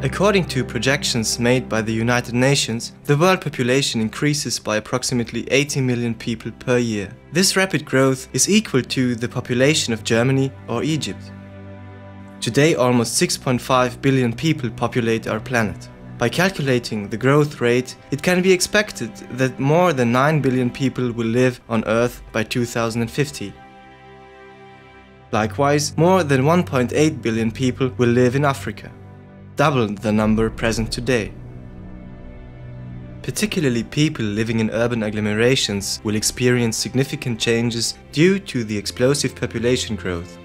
According to projections made by the United Nations, the world population increases by approximately 80 million people per year. This rapid growth is equal to the population of Germany or Egypt. Today, almost 6.5 billion people populate our planet. By calculating the growth rate, it can be expected that more than 9 billion people will live on Earth by 2050. Likewise, more than 1.8 billion people will live in Africa, double the number present today. Particularly people living in urban agglomerations will experience significant changes due to the explosive population growth.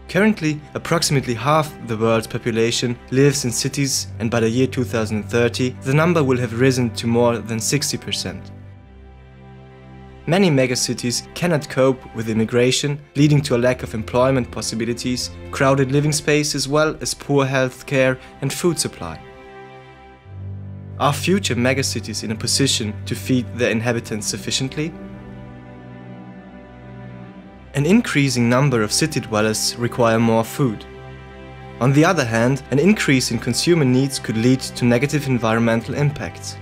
Currently, approximately half the world's population lives in cities, and by the year 2030, the number will have risen to more than 60%. Many megacities cannot cope with immigration, leading to a lack of employment possibilities, crowded living space, as well as poor health care and food supply. Are future megacities in a position to feed their inhabitants sufficiently? An increasing number of city dwellers require more food. On the other hand, an increase in consumer needs could lead to negative environmental impacts.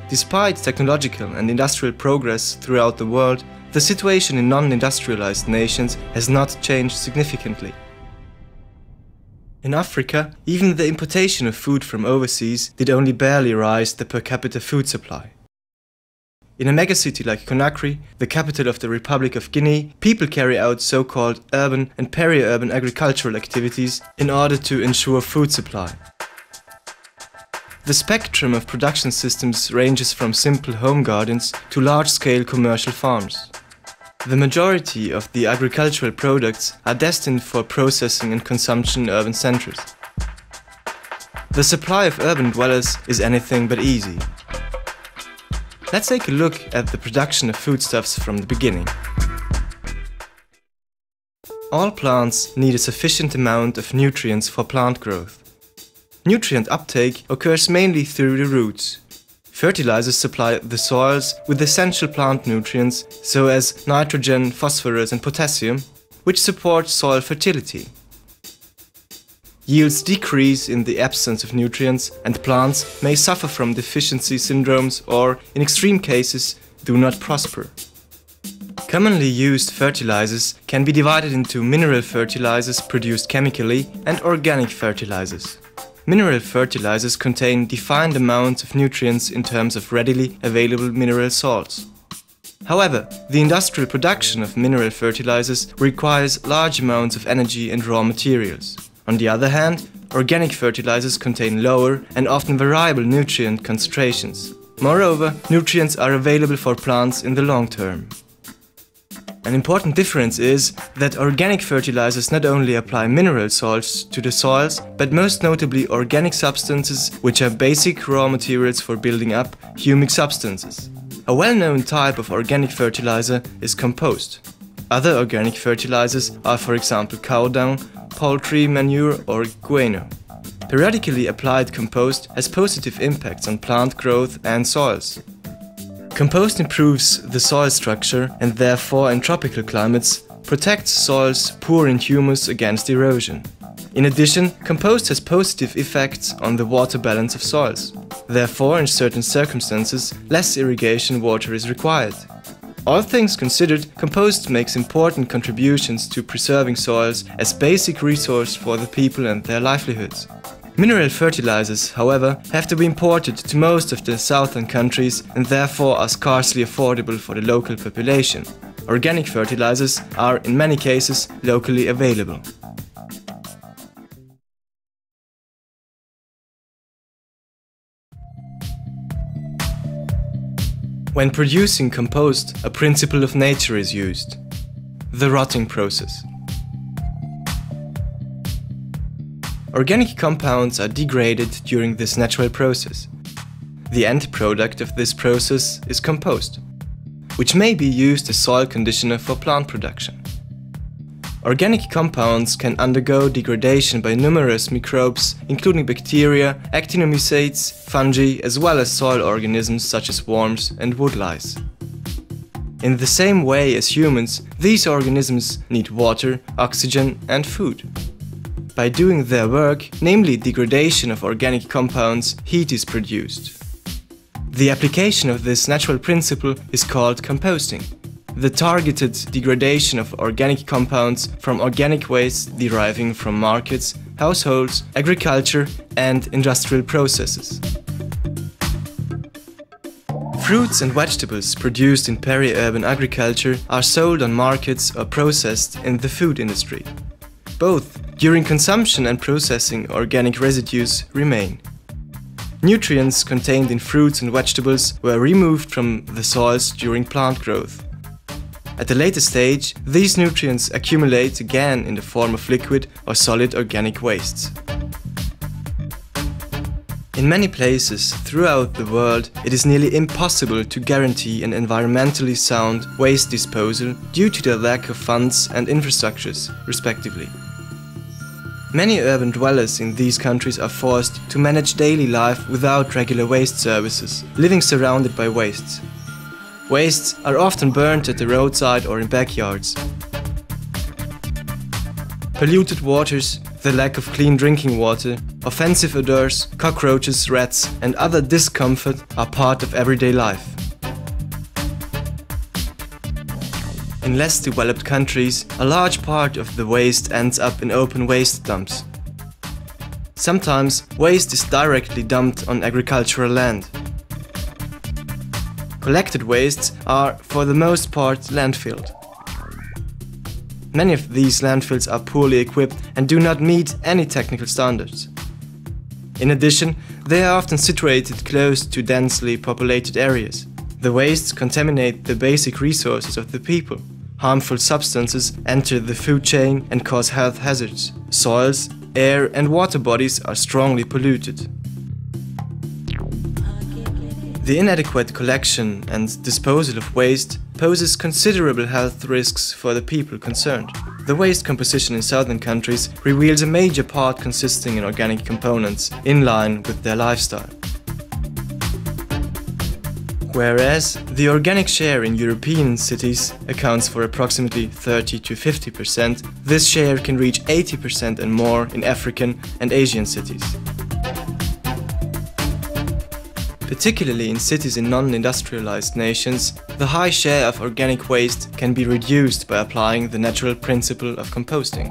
Despite technological and industrial progress throughout the world, the situation in non-industrialized nations has not changed significantly. In Africa, even the importation of food from overseas did only barely rise the per capita food supply. In a megacity like Conakry, the capital of the Republic of Guinea, people carry out so-called urban and peri-urban agricultural activities in order to ensure food supply. The spectrum of production systems ranges from simple home gardens to large-scale commercial farms. The majority of the agricultural products are destined for processing and consumption in urban centers. The supply of urban dwellers is anything but easy. Let's take a look at the production of foodstuffs from the beginning. All plants need a sufficient amount of nutrients for plant growth. Nutrient uptake occurs mainly through the roots. Fertilizers supply the soils with essential plant nutrients, so as nitrogen, phosphorus and potassium, which support soil fertility. Yields decrease in the absence of nutrients, and plants may suffer from deficiency syndromes or, in extreme cases, do not prosper. Commonly used fertilizers can be divided into mineral fertilizers produced chemically and organic fertilizers. Mineral fertilizers contain defined amounts of nutrients in terms of readily available mineral salts. However, the industrial production of mineral fertilizers requires large amounts of energy and raw materials. On the other hand, organic fertilizers contain lower and often variable nutrient concentrations. Moreover, nutrients are available for plants in the long term. An important difference is that organic fertilizers not only apply mineral salts to the soils, but most notably organic substances, which are basic raw materials for building up humic substances. A well-known type of organic fertilizer is compost. Other organic fertilizers are, for example, cow dung, poultry manure or guano. Periodically applied compost has positive impacts on plant growth and soils. Compost improves the soil structure and therefore in tropical climates protects soils poor in humus against erosion. In addition, compost has positive effects on the water balance of soils. Therefore, in certain circumstances, less irrigation water is required. All things considered, compost makes important contributions to preserving soils as basic resource for the people and their livelihoods. Mineral fertilizers, however, have to be imported to most of the southern countries and therefore are scarcely affordable for the local population. Organic fertilizers are in many cases locally available. When producing compost, a principle of nature is used: the rotting process. Organic compounds are degraded during this natural process. The end product of this process is compost, which may be used as soil conditioner for plant production. Organic compounds can undergo degradation by numerous microbes, including bacteria, actinomycetes, fungi, as well as soil organisms such as worms and woodlice. In the same way as humans, these organisms need water, oxygen and food. By doing their work, namely degradation of organic compounds, heat is produced. The application of this natural principle is called composting, the targeted degradation of organic compounds from organic waste deriving from markets, households, agriculture and industrial processes. Fruits and vegetables produced in peri-urban agriculture are sold on markets or processed in the food industry. Both during consumption and processing, organic residues remain. Nutrients contained in fruits and vegetables were removed from the soils during plant growth. At a later stage, these nutrients accumulate again in the form of liquid or solid organic wastes. In many places throughout the world, it is nearly impossible to guarantee an environmentally sound waste disposal due to the lack of funds and infrastructures, respectively. Many urban dwellers in these countries are forced to manage daily life without regular waste services, living surrounded by wastes. Wastes are often burnt at the roadside or in backyards. Polluted waters, the lack of clean drinking water, offensive odors, cockroaches, rats and other discomfort are part of everyday life. In less developed countries, a large part of the waste ends up in open waste dumps. Sometimes waste is directly dumped on agricultural land. Collected wastes are, for the most part, landfilled. Many of these landfills are poorly equipped and do not meet any technical standards. In addition, they are often situated close to densely populated areas. The wastes contaminate the basic resources of the people. Harmful substances enter the food chain and cause health hazards. Soils, air and water bodies are strongly polluted. The inadequate collection and disposal of waste poses considerable health risks for the people concerned. The waste composition in southern countries reveals a major part consisting in organic components, in line with their lifestyle. Whereas the organic share in European cities accounts for approximately 30 to 50%, this share can reach 80% and more in African and Asian cities. Particularly in cities in non-industrialized nations, the high share of organic waste can be reduced by applying the natural principle of composting.